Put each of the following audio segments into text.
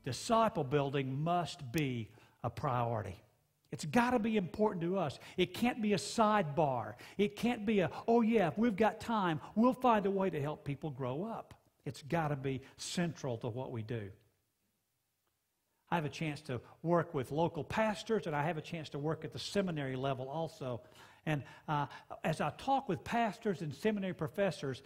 disciple building must be a priority. It's got to be important to us. It can't be a sidebar. It can't be a, oh yeah, if we've got time, we'll find a way to help people grow up. It's got to be central to what we do. I have a chance to work with local pastors, and I have a chance to work at the seminary level also. And as I talk with pastors and seminary professors,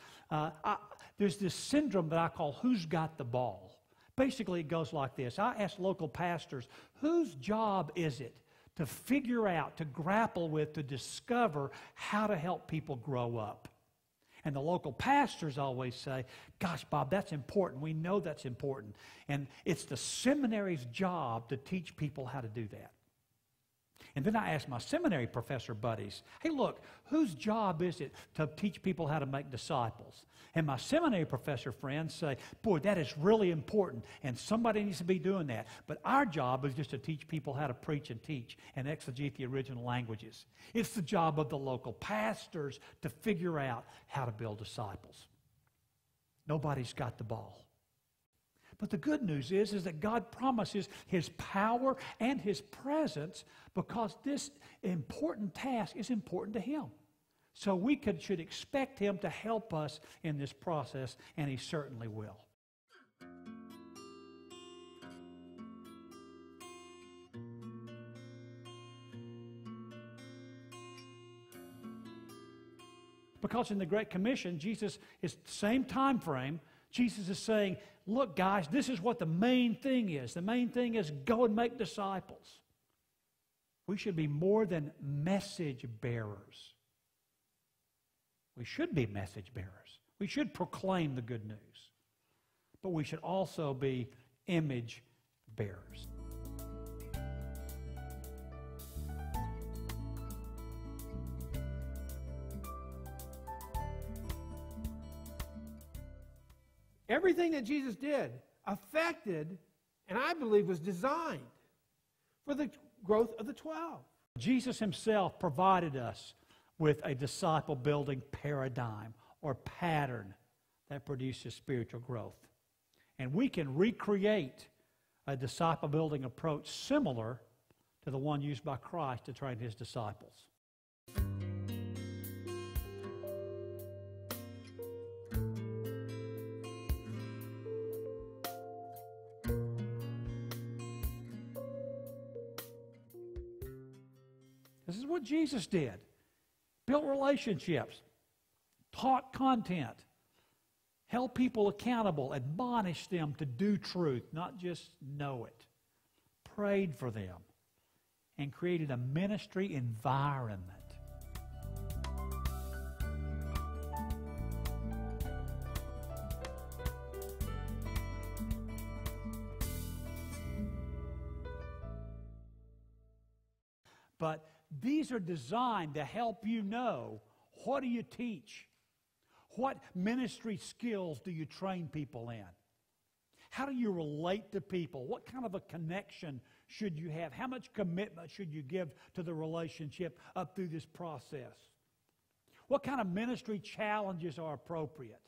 there's this syndrome that I call who's got the ball. Basically, it goes like this. I ask local pastors, whose job is it to figure out, to grapple with, to discover how to help people grow up? And the local pastors always say, gosh, Bob, that's important. We know that's important. And it's the seminary's job to teach people how to do that. And then I ask my seminary professor buddies, hey, look, whose job is it to teach people how to make disciples? And my seminary professor friends say, boy, that is really important, and somebody needs to be doing that. But our job is just to teach people how to preach and teach and exegete the original languages. It's the job of the local pastors to figure out how to build disciples. Nobody's got the ball. But the good news is that God promises His power and His presence because this important task is important to Him. So we should expect Him to help us in this process, and He certainly will. Because in the Great Commission, Jesus is the same time frame. Jesus is saying, look, guys, this is what the main thing is. The main thing is go and make disciples. We should be more than message bearers. We should be message bearers. We should proclaim the good news. But we should also be image bearers. Everything that Jesus did affected, and I believe was designed for the growth of the 12. Jesus Himself provided us with a disciple-building paradigm or pattern that produces spiritual growth. And we can recreate a disciple-building approach similar to the one used by Christ to train His disciples. This is what Jesus did. Built relationships, taught content, held people accountable, admonished them to do truth, not just know it, prayed for them, and created a ministry environment. But these are designed to help you know, what do you teach? What ministry skills do you train people in? How do you relate to people? What kind of a connection should you have? How much commitment should you give to the relationship up through this process? What kind of ministry challenges are appropriate?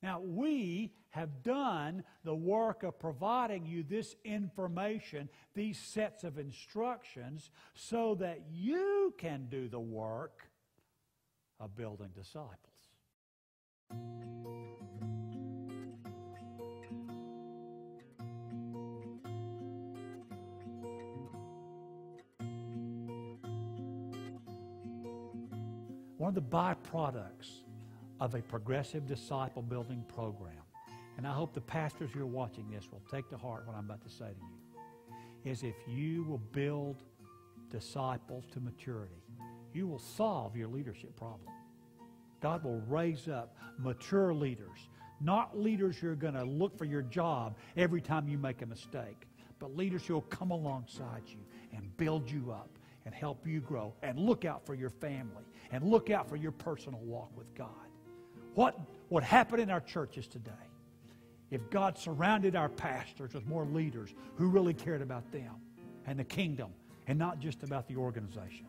Now, we have done the work of providing you this information, these sets of instructions, so that you can do the work of building disciples. One of the byproducts of a progressive disciple-building program, and I hope the pastors who are watching this will take to heart what I'm about to say to you, is if you will build disciples to maturity, you will solve your leadership problem. God will raise up mature leaders, not leaders who are going to look for your job every time you make a mistake, but leaders who will come alongside you and build you up and help you grow and look out for your family and look out for your personal walk with God. What would happen in our churches today if God surrounded our pastors with more leaders who really cared about them and the kingdom and not just about the organization?